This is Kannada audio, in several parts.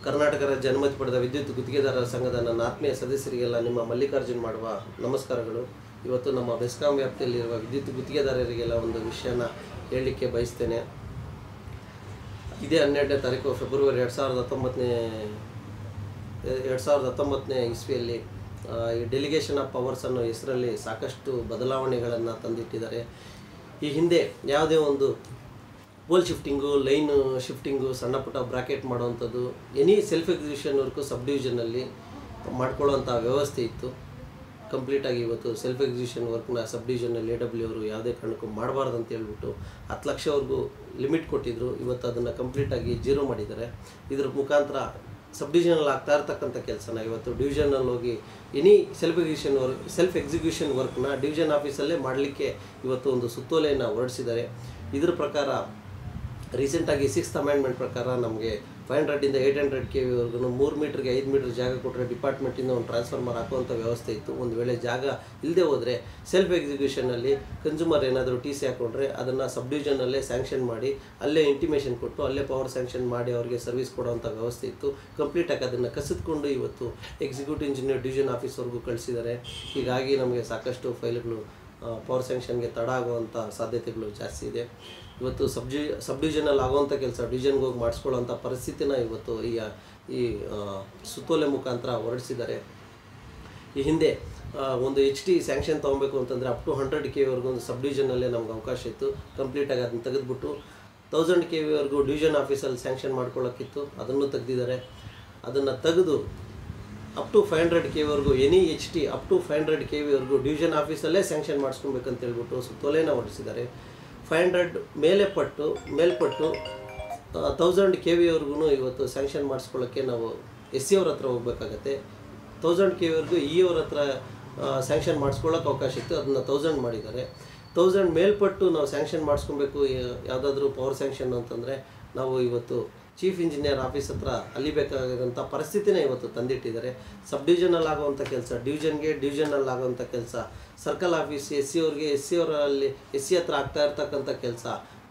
ಕರ್ನಾಟಕ ರಾಜ್ಯ ಅನುಮತಿ ಪಡೆದ ವಿದ್ಯುತ್ ಗುತ್ತಿಗೆದಾರರ ಸಂಘದ ನನ್ನ ಆತ್ಮೀಯ ಸದಸ್ಯರಿಗೆಲ್ಲ ನಿಮ್ಮ ಮಲ್ಲಿಕಾರ್ಜುನ್ ಮಾಡುವ ನಮಸ್ಕಾರಗಳು. ಇವತ್ತು ನಮ್ಮ ಬೆಸ್ಕಾಂ ವ್ಯಾಪ್ತಿಯಲ್ಲಿರುವ ವಿದ್ಯುತ್ ಗುತ್ತಿಗೆದಾರರಿಗೆಲ್ಲ ಒಂದು ವಿಷಯನ ಹೇಳಲಿಕ್ಕೆ ಬಯಸ್ತೇನೆ. ಇದೇ 12ನೇ ತಾರೀಕು ಫೆಬ್ರವರಿ 2019 ಇಸ್ವಿಯಲ್ಲಿ ಈ ಡೆಲಿಗೇಷನ್ ಆಫ್ ಪವರ್ಸ್ ಅನ್ನೋ ಹೆಸರಲ್ಲಿ ಸಾಕಷ್ಟು ಬದಲಾವಣೆಗಳನ್ನು ತಂದಿಟ್ಟಿದ್ದಾರೆ. ಈ ಹಿಂದೆ ಯಾವುದೇ ಒಂದು ಪೋಲ್ ಶಿಫ್ಟಿಂಗು, ಲೈನ್ ಶಿಫ್ಟಿಂಗು, ಸಣ್ಣ ಪುಟ್ಟ ಬ್ರಾಕೆಟ್ ಮಾಡುವಂಥದ್ದು, ಎನಿ ಸೆಲ್ಫ್ ಎಕ್ಸಿಕ್ಯೂಷನ್ ವರ್ಕು ಸಬ್ ಡಿವಿಷನಲ್ಲಿ ಮಾಡ್ಕೊಳ್ಳೋವಂಥ ವ್ಯವಸ್ಥೆ ಇತ್ತು. ಕಂಪ್ಲೀಟಾಗಿ ಇವತ್ತು ಸೆಲ್ಫ್ ಎಕ್ಸಿಕ್ಯೂಷನ್ ವರ್ಕ್ನ ಸಬ್ ಡಿವಿಷನಲ್ಲಿ AW ಅವರು ಯಾವುದೇ ಕಾರಣಕ್ಕೂ ಮಾಡಬಾರ್ದು ಅಂತ ಹೇಳ್ಬಿಟ್ಟು 10 ಲಕ್ಷವರೆಗೂ ಲಿಮಿಟ್ ಕೊಟ್ಟಿದ್ದರು. ಇವತ್ತು ಅದನ್ನು ಕಂಪ್ಲೀಟಾಗಿ ಜೀರೋ ಮಾಡಿದ್ದಾರೆ. ಇದರ ಮುಖಾಂತರ ಸಬ್ ಡಿವಿಷನಲ್ಲಿ ಆಗ್ತಾ ಇರ್ತಕ್ಕಂಥ ಕೆಲಸನ ಇವತ್ತು ಡಿವಿಷನಲ್ಲಿ ಹೋಗಿ ಎನಿ ಸೆಲ್ಫ್ ಎಕ್ಸಿಕ್ಯೂಷನ್ ವರ್ಕ್ನ ಡಿವಿಷನ್ ಆಫೀಸಲ್ಲೇ ಮಾಡಲಿಕ್ಕೆ ಇವತ್ತು ಒಂದು ಸುತ್ತೋಲೆಯನ್ನು ಹೊರಡಿಸಿದ್ದಾರೆ. ಇದರ ಪ್ರಕಾರ ರೀಸೆಂಟಾಗಿ 6th ಅಮೆಂಡ್ಮೆಂಟ್ ಪ್ರಕಾರ ನಮಗೆ 500 ಇಂದ 800 kV 3 ಮೀಟ್ರಿಗೆ 5 ಮೀಟರ್ ಜಾಗ ಕೊಟ್ಟರೆ ಡಿಪಾರ್ಟ್ಮೆಂಟಿಂದ ಒಂದು ಟ್ರಾನ್ಸ್ಫಾರ್ಮರ್ ಹಾಕುವಂಥ ವ್ಯವಸ್ಥೆ ಇತ್ತು. ಒಂದು ವೇಳೆ ಜಾಗ ಇಲ್ಲದೆ ಹೋದರೆ ಸೆಲ್ಫ್ ಎಕ್ಸಿಕ್ಯೂಷನಲ್ಲಿ ಕನ್ಸ್ಯೂಮರ್ ಏನಾದರೂ TC ಹಾಕ್ಕೊಂಡ್ರೆ ಅದನ್ನು ಸಬ್ ಡಿವಿಷನಲ್ಲೇ ಸ್ಯಾಂಕ್ಷನ್ ಮಾಡಿ ಅಲ್ಲೇ ಇಂಟಿಮೇಷನ್ ಕೊಟ್ಟು ಅಲ್ಲೇ ಪವರ್ ಸ್ಯಾಂಕ್ಷನ್ ಮಾಡಿ ಅವರಿಗೆ ಸರ್ವಿಸ್ ಕೊಡುವಂಥ ವ್ಯವಸ್ಥೆ ಇತ್ತು. ಕಂಪ್ಲೀಟಾಗಿ ಅದನ್ನು ಕಸಿದುಕೊಂಡು ಇವತ್ತು ಎಕ್ಸಿಕ್ಯೂಟಿವ್ ಇಂಜಿನಿಯರ್ ಡಿವಿಷನ್ ಆಫೀಸ್ವರೆಗೂ ಕಳಿಸಿದ್ದಾರೆ. ಹೀಗಾಗಿ ನಮಗೆ ಸಾಕಷ್ಟು ಫೈಲ್ಗಳು ಪವರ್ ಸ್ಯಾಂಕ್ಷನ್ಗೆ ತಡ ಆಗುವಂಥ ಸಾಧ್ಯತೆಗಳು ಜಾಸ್ತಿ ಇದೆ. ಇವತ್ತು ಸಬ್ ಡಿವಿಷನಲ್ಲಿ ಆಗುವಂಥ ಕೆಲಸ ಡಿವಿಷನ್ಗೆ ಹೋಗಿ ಮಾಡಿಸ್ಕೊಳ್ಳೋಂಥ ಪರಿಸ್ಥಿತಿನ ಇವತ್ತು ಈ ಸುತ್ತೋಲೆ ಮುಖಾಂತರ ಹೊರಡಿಸಿದ್ದಾರೆ. ಈ ಹಿಂದೆ ಒಂದು HT ಸ್ಯಾಂಕ್ಷನ್ ತೊಗೊಬೇಕು ಅಂತಂದರೆ ಅಪ್ ಟು 100 kV ಒಂದು ಸಬ್ ಡಿವಿಷನಲ್ಲೇ ನಮ್ಗೆ ಅವಕಾಶ ಇತ್ತು. ಕಂಪ್ಲೀಟಾಗಿ ಅದನ್ನು ತೆಗೆದುಬಿಟ್ಟು 1000 kV ಡಿವಿಷನ್ ಆಫೀಸಲ್ಲಿ ಸ್ಯಾಂಕ್ಷನ್ ಮಾಡ್ಕೊಳ್ಳೋಕ್ಕಿತ್ತು. ಅದನ್ನು ತೆಗೆದಿದ್ದಾರೆ. ಅದನ್ನು ತೆಗೆದು up to 500 kV any HT up to 500 kV division ಆಫೀಸಲ್ಲೇ ಸ್ಯಾಂಕ್ಷನ್ ಮಾಡಿಸ್ಕೊಬೇಕಂತ ಹೇಳ್ಬಿಟ್ಟು ಸುತ್ತೋಲೆನ ಹೊರಡಿಸಿದ್ದಾರೆ. 500 ಮೇಲ್ಪಟ್ಟು 1000 kV ಇವತ್ತು ಸ್ಯಾಂಕ್ಷನ್ ಮಾಡಿಸ್ಕೊಳ್ಳೋಕ್ಕೆ ನಾವು SC ಅವ್ರ ಹತ್ರ ಹೋಗಬೇಕಾಗತ್ತೆ. 1000 kV EE ಅವ್ರ ಹತ್ರ ಸ್ಯಾಂಕ್ಷನ್ ಮಾಡಿಸ್ಕೊಳ್ಳೋಕೆ ಅವಕಾಶ ಇತ್ತು. ಅದನ್ನು 1000 ಮಾಡಿದ್ದಾರೆ. 1000 ಮೇಲ್ಪಟ್ಟು ನಾವು ಸ್ಯಾಂಕ್ಷನ್ ಮಾಡಿಸ್ಕೊಬೇಕು ಯಾವುದಾದ್ರೂ ಪವರ್ ಸ್ಯಾಂಕ್ಷನ್ ಅಂತಂದರೆ ನಾವು ಇವತ್ತು ಚೀಫ್ ಇಂಜಿನಿಯರ್ ಆಫೀಸ್ ಹತ್ರ ಅಲಿಬೇಕಾದಂಥ ಪರಿಸ್ಥಿತಿನೇ ಇವತ್ತು ತಂದಿಟ್ಟಿದ್ದಾರೆ. ಸಬ್ ಡಿವಿಷನಲ್ಲಿ ಆಗುವಂಥ ಕೆಲಸ ಡಿವಿಷನಲ್ಲಿ ಆಗುವಂಥ ಕೆಲಸ ಸರ್ಕಲ್ ಆಫೀಸ್ SC ಅವ್ರಿಗೆ SC ಹತ್ರ ಆಗ್ತಾ ಇರ್ತಕ್ಕಂಥ ಕೆಲಸ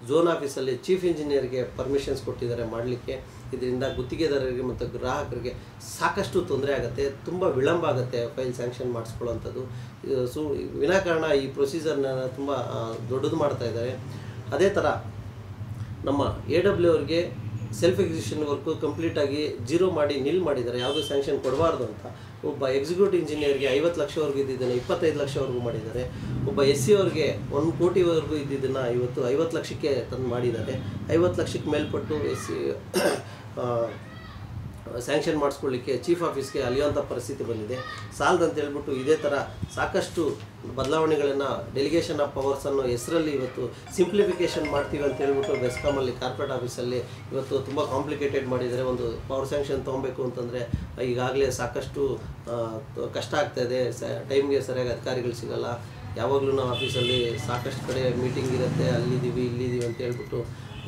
ಝೋನ್ ಆಫೀಸಲ್ಲಿ ಚೀಫ್ ಇಂಜಿನಿಯರ್ಗೆ ಪರ್ಮಿಷನ್ಸ್ ಕೊಟ್ಟಿದ್ದಾರೆ ಮಾಡಲಿಕ್ಕೆ. ಇದರಿಂದ ಗುತ್ತಿಗೆದಾರರಿಗೆ ಮತ್ತು ಗ್ರಾಹಕರಿಗೆ ಸಾಕಷ್ಟು ತೊಂದರೆ ಆಗುತ್ತೆ, ತುಂಬ ವಿಳಂಬ ಆಗುತ್ತೆ ಫೈಲ್ ಸ್ಯಾಂಕ್ಷನ್ ಮಾಡಿಸ್ಕೊಳ್ಳೋವಂಥದ್ದು. ವಿನಾಕಾರಣ ಈ ಪ್ರೊಸೀಜರ್ನ ತುಂಬ ದೊಡ್ಡದು ಮಾಡ್ತಾ ಇದ್ದಾರೆ. ಅದೇ ಥರ ನಮ್ಮ AW ಅವ್ರಿಗೆ ಸೆಲ್ಫ್ ಎಕ್ಸಿಕ್ಯೂಷನ್ ವರ್ಕು ಕಂಪ್ಲೀಟಾಗಿ ಜೀರೋ ಮಾಡಿ ನಿಲ್ ಮಾಡಿದ್ದಾರೆ. ಯಾವುದೂ ಸ್ಯಾಂಕ್ಷನ್ ಕೊಡಬಾರ್ದು ಅಂತ. ಒಬ್ಬ ಎಕ್ಸಿಕ್ಯೂಟಿವ್ ಇಂಜಿನಿಯರ್ಗೆ 50 ಲಕ್ಷವರೆಗೂ ಇದ್ದಿದ್ದನ್ನು 25 ಲಕ್ಷವರೆಗೂ ಮಾಡಿದ್ದಾರೆ. ಒಬ್ಬ SC ಅವ್ರಿಗೆ 1 ಕೋಟಿವರೆಗೂ ಇದ್ದಿದ್ದನ್ನು ಇವತ್ತು 50 ಲಕ್ಷಕ್ಕೆ ತಂದು ಮಾಡಿದ್ದಾರೆ. 50 ಲಕ್ಷಕ್ಕೆ ಮೇಲ್ಪಟ್ಟು SC ಸ್ಯಾಂಕ್ಷನ್ ಮಾಡಿಸ್ಕೊಳ್ಳಿಕ್ಕೆ ಚೀಫ್ ಆಫೀಸ್ಗೆ ಅಲಿಯುವಂಥ ಪರಿಸ್ಥಿತಿ ಬಂದಿದೆ. ಸಾಲದಂತ ಹೇಳ್ಬಿಟ್ಟು ಇದೇ ಥರ ಸಾಕಷ್ಟು ಬದಲಾವಣೆಗಳನ್ನು ಡೆಲಿಗೇಷನ್ ಆಫ್ ಪವರ್ಸ್ ಅನ್ನೋ ಹೆಸರಲ್ಲಿ ಇವತ್ತು ಸಿಂಪ್ಲಿಫಿಕೇಷನ್ ಮಾಡ್ತೀವಿ ಅಂತ ಹೇಳ್ಬಿಟ್ಟು ಬೆಸ್ಕಾಮಲ್ಲಿ ಕಾರ್ಪೊರೇಟ್ ಆಫೀಸಲ್ಲಿ ಇವತ್ತು ತುಂಬ ಕಾಂಪ್ಲಿಕೇಟೆಡ್ ಮಾಡಿದ್ದಾರೆ. ಒಂದು ಪವರ್ ಸ್ಯಾಂಕ್ಷನ್ ತೊಗೊಬೇಕು ಅಂತಂದರೆ ಈಗಾಗಲೇ ಸಾಕಷ್ಟು ಕಷ್ಟ ಆಗ್ತಾಯಿದೆ. ಟೈಮ್ಗೆ ಸರಿಯಾಗಿ ಅಧಿಕಾರಿಗಳು ಸಿಗೋಲ್ಲ. ಯಾವಾಗಲೂ ನಾವು ಆಫೀಸಲ್ಲಿ ಸಾಕಷ್ಟು ಕಡೆ ಮೀಟಿಂಗ್ ಇರುತ್ತೆ, ಇಲ್ಲಿದ್ದೀವಿ ಅಂತ ಹೇಳ್ಬಿಟ್ಟು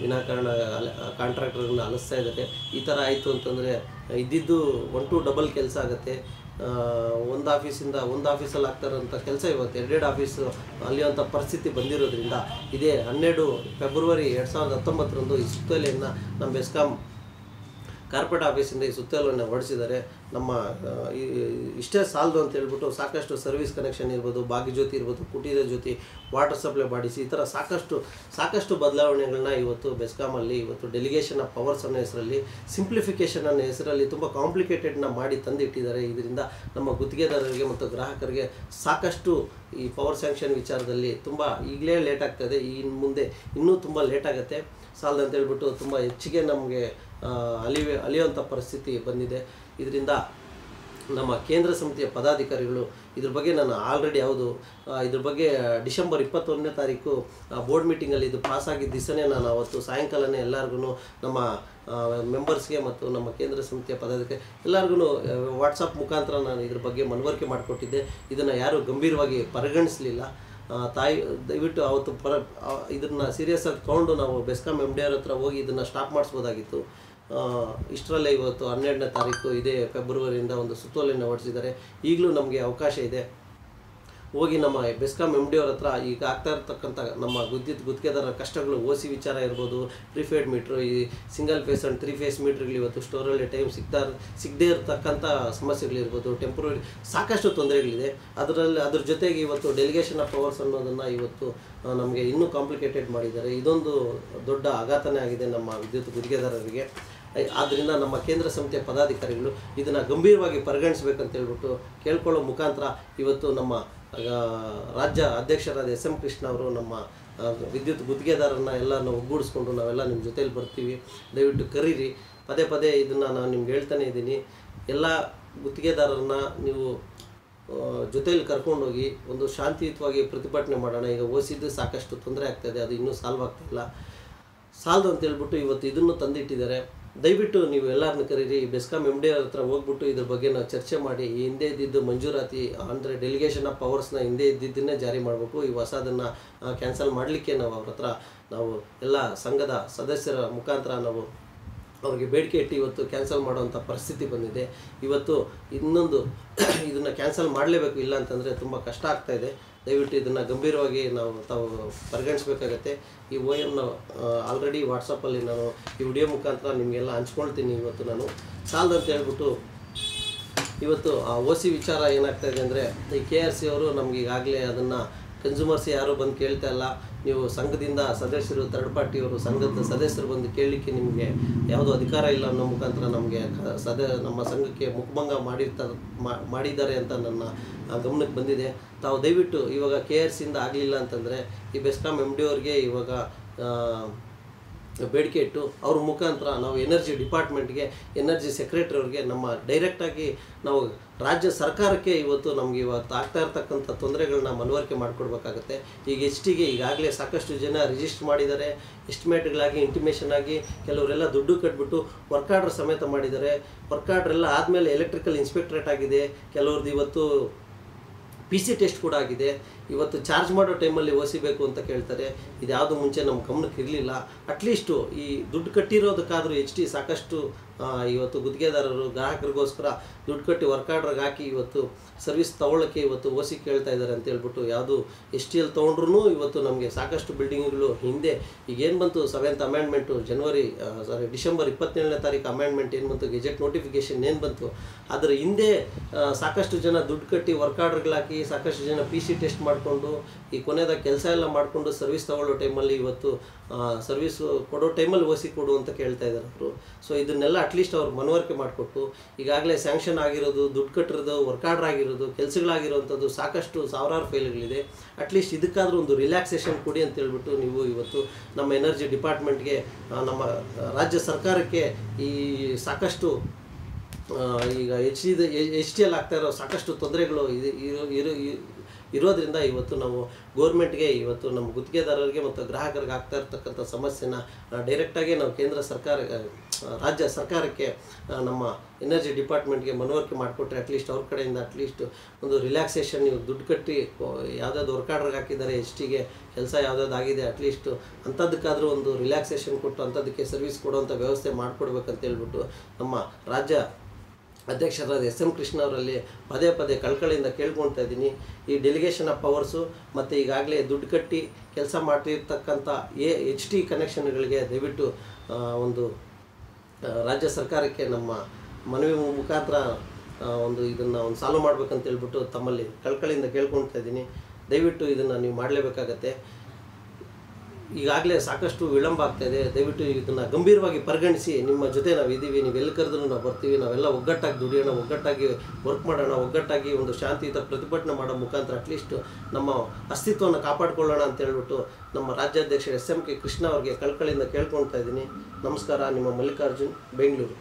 ವಿನಾಕಾರಣ ಕಾಂಟ್ರಾಕ್ಟರ್ಗಳನ್ನ ಅಲಿಸ್ತಾ ಇದ್ದಾರೆ. ಈ ಥರ ಆಯಿತು ಅಂತಂದರೆ ಇದ್ದಿದ್ದು 1 to ಡಬಲ್ ಕೆಲಸ ಆಗುತ್ತೆ. ಒಂದು ಆಫೀಸಲ್ಲಿ ಆಗ್ತಾರಂಥ ಕೆಲಸ ಇವತ್ತು 2 ಆಫೀಸು ಅಲ್ಲಿಯುವಂಥ ಪರಿಸ್ಥಿತಿ ಬಂದಿರೋದ್ರಿಂದ ಇದೇ 12 ಫೆಬ್ರವರಿ 2019 ಈ ಸುತ್ತೋಲೆಯನ್ನು ನಮ್ಮ ಬೆಸ್ಕಾಂ ಕಾರ್ಪೊರೇಟ್ ಆಫೀಸಿಂದ ಈ ಸುತ್ತೋಲೆಯನ್ನು ಹೊರಡಿಸಿದ್ದಾರೆ. ನಮ್ಮ ಇಷ್ಟೇ ಸಾಲದು ಅಂತ ಹೇಳ್ಬಿಟ್ಟು ಸಾಕಷ್ಟು ಸರ್ವಿಸ್ ಕನೆಕ್ಷನ್ ಇರ್ಬೋದು, ಭಾಗ್ಯಜ್ಯೋತಿ ಇರ್ಬೋದು, ಕುಟೀರ ಜ್ಯೋತಿ, ವಾಟರ್ ಸಪ್ಲೈ ಬಾಡಿಸಿ, ಈ ಥರ ಸಾಕಷ್ಟು ಬದಲಾವಣೆಗಳನ್ನ ಇವತ್ತು ಬೆಸ್ಕಾಮಲ್ಲಿ ಇವತ್ತು ಡೆಲಿಗೇಷನ್ ಆಫ್ ಪವರ್ಸ್ ಅನ್ನೋ ಹೆಸರಲ್ಲಿ ಸಿಂಪ್ಲಿಫಿಕೇಷನ್ ಅನ್ನೋ ಹೆಸರಲ್ಲಿ ತುಂಬ ಕಾಂಪ್ಲಿಕೇಟೆಡ್ನ ಮಾಡಿ ತಂದಿಟ್ಟಿದ್ದಾರೆ. ಇದರಿಂದ ನಮ್ಮ ಗುತ್ತಿಗೆದಾರರಿಗೆ ಮತ್ತು ಗ್ರಾಹಕರಿಗೆ ಸಾಕಷ್ಟು ಈ ಪವರ್ ಸ್ಯಾಂಕ್ಷನ್ ವಿಚಾರದಲ್ಲಿ ತುಂಬ ಈಗಲೇ ಲೇಟ್ ಆಗ್ತಾಯಿದೆ. ಇನ್ನು ಮುಂದೆ ಇನ್ನೂ ತುಂಬ ಲೇಟ್ ಆಗುತ್ತೆ. ಸಾಲದಂತ ಹೇಳ್ಬಿಟ್ಟು ತುಂಬ ಹೆಚ್ಚಿಗೆ ನಮಗೆ ಅಲಿಯುವಂಥ ಪರಿಸ್ಥಿತಿ ಬಂದಿದೆ. ಇದರಿಂದ ನಮ್ಮ ಕೇಂದ್ರ ಸಮಿತಿಯ ಪದಾಧಿಕಾರಿಗಳು ಇದ್ರ ಬಗ್ಗೆ ನಾನು ಆಲ್ರೆಡಿ ಇದ್ರ ಬಗ್ಗೆ ಡಿಸೆಂಬರ್ 21ನೇ ತಾರೀಕು ಬೋರ್ಡ್ ಮೀಟಿಂಗಲ್ಲಿ ಇದು ಪಾಸ್ ಆಗಿದ್ದ ದಿವಸನೇ ನಾನು ಅವತ್ತು ಸಾಯಂಕಾಲನೇ ಎಲ್ಲರಿಗೂ ನಮ್ಮ ಮೆಂಬರ್ಸ್ಗೆ ಮತ್ತು ನಮ್ಮ ಕೇಂದ್ರ ಸಮಿತಿಯ ಪದಾಧಿಕಾರಿ ಎಲ್ಲರಿಗೂ ವಾಟ್ಸಪ್ ಮುಖಾಂತರ ನಾನು ಇದ್ರ ಬಗ್ಗೆ ಮನವರಿಕೆ ಮಾಡಿಕೊಟ್ಟಿದ್ದೆ. ಇದನ್ನು ಯಾರೂ ಗಂಭೀರವಾಗಿ ಪರಿಗಣಿಸಲಿಲ್ಲ. ದಯವಿಟ್ಟು ಅವತ್ತು ಇದನ್ನು ಸೀರಿಯಸ್ ಆಗಿ ತೊಗೊಂಡು ನಾವು ಬೆಸ್ಕಾಂ MD ಅವ್ರ ಹತ್ರ ಹೋಗಿ ಇದನ್ನು ಸ್ಟಾಪ್ ಮಾಡಿಸ್ಬೋದಾಗಿತ್ತು. ಇಷ್ಟರಲ್ಲೇ ಇವತ್ತು 12ನೇ ತಾರೀಕು ಇದೇ ಫೆಬ್ರವರಿಯಿಂದ ಒಂದು ಸುತ್ತೋಲೆಯನ್ನು ಹೊರಡಿಸಿದ್ದಾರೆ. ಈಗಲೂ ನಮಗೆ ಅವಕಾಶ ಇದೆ. ಹೋಗಿ ನಮ್ಮ ಬೆಸ್ಕಾಂ MD ಅವ್ರ ಹತ್ರ ಈಗ ಆಗ್ತಾ ಇರ್ತಕ್ಕಂಥ ನಮ್ಮ ವಿದ್ಯುತ್ ಗುತ್ತಿಗೆದಾರರ ಕಷ್ಟಗಳು OC ವಿಚಾರ ಇರ್ಬೋದು, ಪ್ರಿಫೇಡ್ ಮೀಟ್ರು, ಈ ಸಿಂಗಲ್ ಫೇಸ್ ಆ್ಯಂಡ್ 3 ಫೇಸ್ ಮೀಟ್ರ್ಗಳು ಇವತ್ತು ಸ್ಟೋರಲ್ಲಿ ಟೈಮ್ ಸಿಗದೇ ಇರತಕ್ಕಂಥ ಸಮಸ್ಯೆಗಳಿರ್ಬೋದು, ಟೆಂಪ್ರರಿ ಸಾಕಷ್ಟು ತೊಂದರೆಗಳಿದೆ. ಅದ್ರ ಜೊತೆಗೆ ಇವತ್ತು ಡೆಲಿಗೇಷನ್ ಆಫ್ ಪವರ್ಸ್ ಅನ್ನೋದನ್ನು ಇವತ್ತು ನಮಗೆ ಇನ್ನೂ ಕಾಂಪ್ಲಿಕೇಟೆಡ್ ಮಾಡಿದ್ದಾರೆ. ಇದೊಂದು ದೊಡ್ಡ ಆಘಾತನೇ ಆಗಿದೆ ನಮ್ಮ ವಿದ್ಯುತ್ ಗುತ್ತಿಗೆದಾರರಿಗೆ. ಆದ್ದರಿಂದ ನಮ್ಮ ಕೇಂದ್ರ ಸಮಿತಿಯ ಪದಾಧಿಕಾರಿಗಳು ಇದನ್ನು ಗಂಭೀರವಾಗಿ ಪರಿಗಣಿಸಬೇಕಂತ ಹೇಳ್ಬಿಟ್ಟು ಕೇಳ್ಕೊಳ್ಳೋ ಮುಖಾಂತರ ಇವತ್ತು ನಮ್ಮ ರಾಜ್ಯ ಅಧ್ಯಕ್ಷರಾದ SM ಕೃಷ್ಣ ಅವರು ನಮ್ಮ ವಿದ್ಯುತ್ ಗುತ್ತಿಗೆದಾರರನ್ನ ಎಲ್ಲರನ್ನ ಒಗ್ಗೂಡಿಸ್ಕೊಂಡು ನಾವೆಲ್ಲ ನಿಮ್ಮ ಜೊತೆಯಲ್ಲಿ ಬರ್ತೀವಿ, ದಯವಿಟ್ಟು ಕರೀರಿ. ಪದೇ ಪದೇ ಇದನ್ನು ನಾನು ನಿಮ್ಗೆ ಹೇಳ್ತಾನೆ ಇದ್ದೀನಿ. ಎಲ್ಲ ಗುತ್ತಿಗೆದಾರರನ್ನ ನೀವು ಜೊತೆಯಲ್ಲಿ ಕರ್ಕೊಂಡೋಗಿ ಒಂದು ಶಾಂತಿಯುತವಾಗಿ ಪ್ರತಿಭಟನೆ ಮಾಡೋಣ. ಈಗ OCದು ಸಾಕಷ್ಟು ತೊಂದರೆ ಆಗ್ತಾಯಿದೆ, ಅದು ಇನ್ನೂ ಸಾಲ್ವ್ ಆಗ್ತಾಯಿಲ್ಲ. ಸಾಲದು ಅಂತ ಹೇಳ್ಬಿಟ್ಟು ಇವತ್ತು ಇದನ್ನು ತಂದಿಟ್ಟಿದ್ದಾರೆ. ದಯವಿಟ್ಟು ನೀವು ಎಲ್ಲರನ್ನ ಕರೀರಿ. ಬೆಸ್ಕಾಂ MD ಅವ್ರ ಹತ್ರ ಹೋಗ್ಬಿಟ್ಟು ಇದ್ರ ಬಗ್ಗೆ ನಾವು ಚರ್ಚೆ ಮಾಡಿ ಈ ಹಿಂದೆ ಇದ್ದಿದ್ದು ಮಂಜೂರಾತಿ ಅಂದರೆ ಡೆಲಿಗೇಷನ್ ಆಫ್ ಪವರ್ಸ್ನ ಹಿಂದೆ ಇದ್ದಿದ್ದನ್ನೇ ಜಾರಿ ಮಾಡಬೇಕು. ಈ ಹೊಸದನ್ನು ಕ್ಯಾನ್ಸಲ್ ಮಾಡಲಿಕ್ಕೆ ನಾವು ಅವ್ರ ಹತ್ರ ನಾವು ಎಲ್ಲ ಸಂಘದ ಸದಸ್ಯರ ಮುಖಾಂತರ ನಾವು ಅವ್ರಿಗೆ ಬೇಡಿಕೆ ಇಟ್ಟು ಇವತ್ತು ಕ್ಯಾನ್ಸಲ್ ಮಾಡುವಂಥ ಪರಿಸ್ಥಿತಿ ಬಂದಿದೆ. ಇವತ್ತು ಇನ್ನೊಂದು ಇದನ್ನು ಕ್ಯಾನ್ಸಲ್ ಮಾಡಲೇಬೇಕು, ಇಲ್ಲ ಅಂತಂದರೆ ತುಂಬ ಕಷ್ಟ ಆಗ್ತಾಯಿದೆ. ದಯವಿಟ್ಟು ಇದನ್ನು ಗಂಭೀರವಾಗಿ ತಾವು ಪರಿಗಣಿಸಬೇಕಾಗತ್ತೆ. ಈ OMನ ಆಲ್ರೆಡಿ ವಾಟ್ಸಪ್ಪಲ್ಲಿ ನಾನು ಈ ವಿಡಿಯೋ ಮುಖಾಂತರ ನಿಮಗೆಲ್ಲ ಹಂಚ್ಕೊಳ್ತೀನಿ. ಇವತ್ತು ನಾನು ಸಾಲದು ಅಂತ ಹೇಳ್ಬಿಟ್ಟು ಇವತ್ತು ಆ OC ವಿಚಾರ ಏನಾಗ್ತಾಯಿದೆ ಅಂದರೆ, ಈ KRC ಅವರು ನಮ್ಗೆ ಈಗಾಗಲೇ ಅದನ್ನು ಕನ್ಸ್ಯೂಮರ್ಸ್ ಯಾರೂ ಬಂದು ಕೇಳ್ತಾ ಇಲ್ಲ. ನೀವು ಸಂಘದಿಂದ ಸದಸ್ಯರು, ಥರ್ಡ್ ಪಾರ್ಟಿಯವರು ಸಂಘದ ಸದಸ್ಯರು ಬಂದು ಕೇಳಲಿಕ್ಕೆ ನಿಮಗೆ ಯಾವುದೂ ಅಧಿಕಾರ ಇಲ್ಲ ಅನ್ನೋ ಮುಖಾಂತರ ನಮಗೆ ನಮ್ಮ ಸಂಘಕ್ಕೆ ಮುಖಭಂಗ ಮಾಡಿದ್ದಾರೆ ಅಂತ ನನ್ನ ಗಮನಕ್ಕೆ ಬಂದಿದೆ. ತಾವು ದಯವಿಟ್ಟು ಇವಾಗ KRCಯಿಂದ ಆಗಲಿಲ್ಲ ಅಂತಂದರೆ ಈ ಬೆಸ್ಕಾಂ MD ಅವ್ರಿಗೆ ಇವಾಗ ಬೇಡಿಕೆ ಇಟ್ಟು ಅವ್ರ ಮುಖಾಂತರ ನಾವು ಎನರ್ಜಿ ಡಿಪಾರ್ಟ್ಮೆಂಟ್ಗೆ, ಎನರ್ಜಿ ಸೆಕ್ರೆಟರಿ ಅವ್ರಿಗೆ ನಮ್ಮ ಡೈರೆಕ್ಟಾಗಿ ನಾವು ರಾಜ್ಯ ಸರ್ಕಾರಕ್ಕೆ ಇವತ್ತು ನಮಗೆ ಇವತ್ತು ಆಗ್ತಾ ಇರ್ತಕ್ಕಂಥ ತೊಂದರೆಗಳನ್ನ ಮನವರಿಕೆ ಮಾಡಿಕೊಡ್ಬೇಕಾಗತ್ತೆ. ಈಗ HTಗೆ ಈಗಾಗಲೇ ಸಾಕಷ್ಟು ಜನ ರಿಜಿಸ್ಟರ್ ಮಾಡಿದ್ದಾರೆ. ಎಸ್ಟಿಮೇಟ್ಗಳಾಗಿ, ಇಂಟಿಮೇಷನ್ ಆಗಿ ಕೆಲವರೆಲ್ಲ ದುಡ್ಡು ಕಟ್ಬಿಟ್ಟು ವರ್ಕ್ ಆರ್ಡರ್ ಸಮೇತ ಮಾಡಿದ್ದಾರೆ. ವರ್ಕ್ ಆರ್ಡರ್ ಎಲ್ಲ ಆದಮೇಲೆ ಎಲೆಕ್ಟ್ರಿಕಲ್ ಇನ್ಸ್ಪೆಕ್ಟ್ರೇಟ್ ಆಗಿದೆ. ಕೆಲವ್ರದ್ದು ಇವತ್ತು PC ಟೆಸ್ಟ್ ಕೂಡ ಆಗಿದೆ. ಇವತ್ತು ಚಾರ್ಜ್ ಮಾಡೋ ಟೈಮಲ್ಲಿ OC ಬೇಕು ಅಂತ ಕೇಳ್ತಾರೆ. ಇದು ಯಾವುದು ಮುಂಚೆ ನಮ್ಮ ಗಮನಕ್ಕೆ ಇರಲಿಲ್ಲ. ಅಟ್ಲೀಸ್ಟು ಈ ದುಡ್ಡು ಕಟ್ಟಿರೋದಕ್ಕಾದರೂ HT ಸಾಕಷ್ಟು ಇವತ್ತು ಗುತ್ತಿಗೆದಾರರು ಗ್ರಾಹಕರಿಗೋಸ್ಕರ ದುಡ್ಡು ಕಟ್ಟಿ ವರ್ಕ್ ಆರ್ಡ್ರಿಗೆ ಹಾಕಿ ಇವತ್ತು ಸರ್ವಿಸ್ ತೊಗೊಳ್ಳೋಕ್ಕೆ ಇವತ್ತು OC ಕೇಳ್ತಾ ಇದ್ದಾರೆ ಅಂತ ಹೇಳ್ಬಿಟ್ಟು ಯಾವುದು STL ತೊಗೊಂಡ್ರೂ ಇವತ್ತು ನಮಗೆ ಸಾಕಷ್ಟು ಬಿಲ್ಡಿಂಗ್ಗಳು ಹಿಂದೆ ಈಗೇನು ಬಂತು 7th ಅಮೆಂಡ್ಮೆಂಟು ಡಿಸೆಂಬರ್ 27ನೇ ತಾರೀಕು ಅಮೆಂಡ್ಮೆಂಟ್ ಏನು ಬಂತು, ಗೆಜೆಟ್ ನೋಟಿಫಿಕೇಷನ್ ಏನು ಬಂತು, ಅದರ ಹಿಂದೆ ಸಾಕಷ್ಟು ಜನ ದುಡ್ಡು ಕಟ್ಟಿ ವರ್ಕ್ ಆರ್ಡ್ರ್ಗಳು ಹಾಕಿ ಸಾಕಷ್ಟು ಜನ PC ಟೆಸ್ಟ್ ಮಾಡಿಕೊಂಡು ಈ ಕೊನೆಯದಾಗ ಕೆಲಸ ಎಲ್ಲ ಮಾಡಿಕೊಂಡು ಸರ್ವಿಸ್ ತೊಗೊಳ್ಳೋ ಟೈಮಲ್ಲಿ ಇವತ್ತು ಸರ್ವಿಸು ಕೊಡೋ ಟೈಮಲ್ಲಿ OC ಕೊಡು ಅಂತ ಕೇಳ್ತಾ ಇದ್ದಾರೆ ಅವರು. ಸೊ ಇದನ್ನೆಲ್ಲ ಅಟ್ಲೀಸ್ಟ್ ಅವ್ರು ಮನವರಿಕೆ ಮಾಡಿಕೊಟ್ಟು ಈಗಾಗಲೇ ಸ್ಯಾಂಕ್ಷನ್ ಆಗಿರೋದು, ದುಡ್ಡು ಕಟ್ಟಿರೋದು, ವರ್ಕ್ ಆರ್ಡರ್ ಆಗಿರೋದು, ಕೆಲಸಗಳಾಗಿರೋವಂಥದ್ದು ಸಾಕಷ್ಟು ಸಾವಿರಾರು ಫೈಲ್ಗಳಿದೆ. ಅಟ್ಲೀಸ್ಟ್ ಇದಕ್ಕಾದರೂ ಒಂದು ರಿಲ್ಯಾಕ್ಸೇಷನ್ ಕೊಡಿ ಅಂತ ಹೇಳ್ಬಿಟ್ಟು ನೀವು ಇವತ್ತು ನಮ್ಮ ಎನರ್ಜಿ ಡಿಪಾರ್ಟ್ಮೆಂಟ್ಗೆ, ನಮ್ಮ ರಾಜ್ಯ ಸರ್ಕಾರಕ್ಕೆ ಈ ಸಾಕಷ್ಟು ಈಗ HTL ಆಗ್ತಾ ಇರೋ ಸಾಕಷ್ಟು ತೊಂದರೆಗಳು ಇರೋದ್ರಿಂದ ಇವತ್ತು ನಾವು ಗೋರ್ಮೆಂಟ್ಗೆ ಇವತ್ತು ನಮ್ಮ ಗುತ್ತಿಗೆದಾರರಿಗೆ ಮತ್ತು ಗ್ರಾಹಕರಿಗೆ ಆಗ್ತಾ ಇರ್ತಕ್ಕಂಥ ಸಮಸ್ಯೆನ ಡೈರೆಕ್ಟಾಗಿ ನಾವು ರಾಜ್ಯ ಸರ್ಕಾರಕ್ಕೆ ನಮ್ಮ ಎನರ್ಜಿ ಡಿಪಾರ್ಟ್ಮೆಂಟ್ಗೆ ಮನವರಿಕೆ ಮಾಡಿಕೊಟ್ರೆ ಅಟ್ಲೀಸ್ಟ್ ಅವ್ರ ಕಡೆಯಿಂದ ಅಟ್ಲೀಸ್ಟ್ ಒಂದು ರಿಲ್ಯಾಕ್ಸೇಷನ್, ನೀವು ದುಡ್ಡು ಕಟ್ಟಿ ಯಾವುದಾದ್ರು ವರ್ಕ್ ಆರ್ಡ್ರಿಗೆ ಹಾಕಿದ್ದಾರೆ HTಗೆ ಕೆಲಸ ಯಾವುದಾದ್ರು ಆಗಿದೆ, ಅಟ್ಲೀಸ್ಟ್ ಅಂಥದ್ದಕ್ಕಾದರೂ ಒಂದು ರಿಲ್ಯಾಕ್ಸೇಷನ್ ಕೊಟ್ಟು ಅಂಥದ್ದಕ್ಕೆ ಸರ್ವಿಸ್ ಕೊಡುವಂಥ ವ್ಯವಸ್ಥೆ ಮಾಡಿಕೊಡ್ಬೇಕಂತ ಹೇಳ್ಬಿಟ್ಟು ನಮ್ಮ ರಾಜ್ಯ ಅಧ್ಯಕ್ಷರಾದ SM ಕೃಷ್ಣ ಅವರಲ್ಲಿ ಪದೇ ಪದೇ ಕಳ್ಕಳಿಯಿಂದ ಕೇಳ್ಕೊಳ್ತಾ ಇದ್ದೀನಿ. ಈ ಡೆಲಿಗೇಷನ್ ಆಫ್ ಪವರ್ಸು ಮತ್ತು ಈಗಾಗಲೇ ದುಡ್ಡು ಕಟ್ಟಿ ಕೆಲಸ ಮಾಡ್ತಿರ್ತಕ್ಕಂಥ HT ಕನೆಕ್ಷನ್ಗಳಿಗೆ ದಯವಿಟ್ಟು ಒಂದು ರಾಜ್ಯ ಸರ್ಕಾರಕ್ಕೆ ನಮ್ಮ ಮನವಿ ಮುಖಾಂತರ ಇದನ್ನು ಸಾಲ್ವ್ ಮಾಡ್ಬೇಕಂತ ಹೇಳ್ಬಿಟ್ಟು ತಮ್ಮಲ್ಲಿ ಕಳ್ಕಳಿಯಿಂದ ಕೇಳ್ಕೊಳ್ತಾ ಇದ್ದೀನಿ. ದಯವಿಟ್ಟು ಇದನ್ನು ನೀವು ಮಾಡಲೇಬೇಕಾಗತ್ತೆ. ಈಗಾಗಲೇ ಸಾಕಷ್ಟು ವಿಳಂಬ ಆಗ್ತಾಯಿದೆ. ದಯವಿಟ್ಟು ಇದನ್ನು ಗಂಭೀರವಾಗಿ ಪರಿಗಣಿಸಿ ನಿಮ್ಮ ಜೊತೆ ನಾವು ಇದ್ದೀವಿ. ನೀವು ಎಲ್ಲಿ ಕರೆದ್ರೂ ನಾವು ಬರ್ತೀವಿ. ನಾವೆಲ್ಲ ಒಗ್ಗಟ್ಟಾಗಿ ದುಡಿಯೋಣ, ಒಗ್ಗಟ್ಟಾಗಿ ವರ್ಕ್ ಮಾಡೋಣ, ಒಗ್ಗಟ್ಟಾಗಿ ಒಂದು ಶಾಂತಿಯುತ ಪ್ರತಿಭಟನೆ ಮಾಡೋ ಮುಖಾಂತರ ಅಟ್ಲೀಸ್ಟ್ ನಮ್ಮ ಅಸ್ತಿತ್ವವನ್ನು ಕಾಪಾಡಿಕೊಳ್ಳೋಣ ಅಂತ ಹೇಳ್ಬಿಟ್ಟು ನಮ್ಮ ರಾಜ್ಯಾಧ್ಯಕ್ಷ SM ಕೃಷ್ಣ ಅವರಿಗೆ ಕಳ್ಕಳಿಯಿಂದ ಕೇಳ್ಕೊಳ್ತಾ ಇದ್ದೀನಿ. ನಮಸ್ಕಾರ. ನಿಮ್ಮ ಮಲ್ಲಿಕಾರ್ಜುನ್, ಬೆಂಗಳೂರು.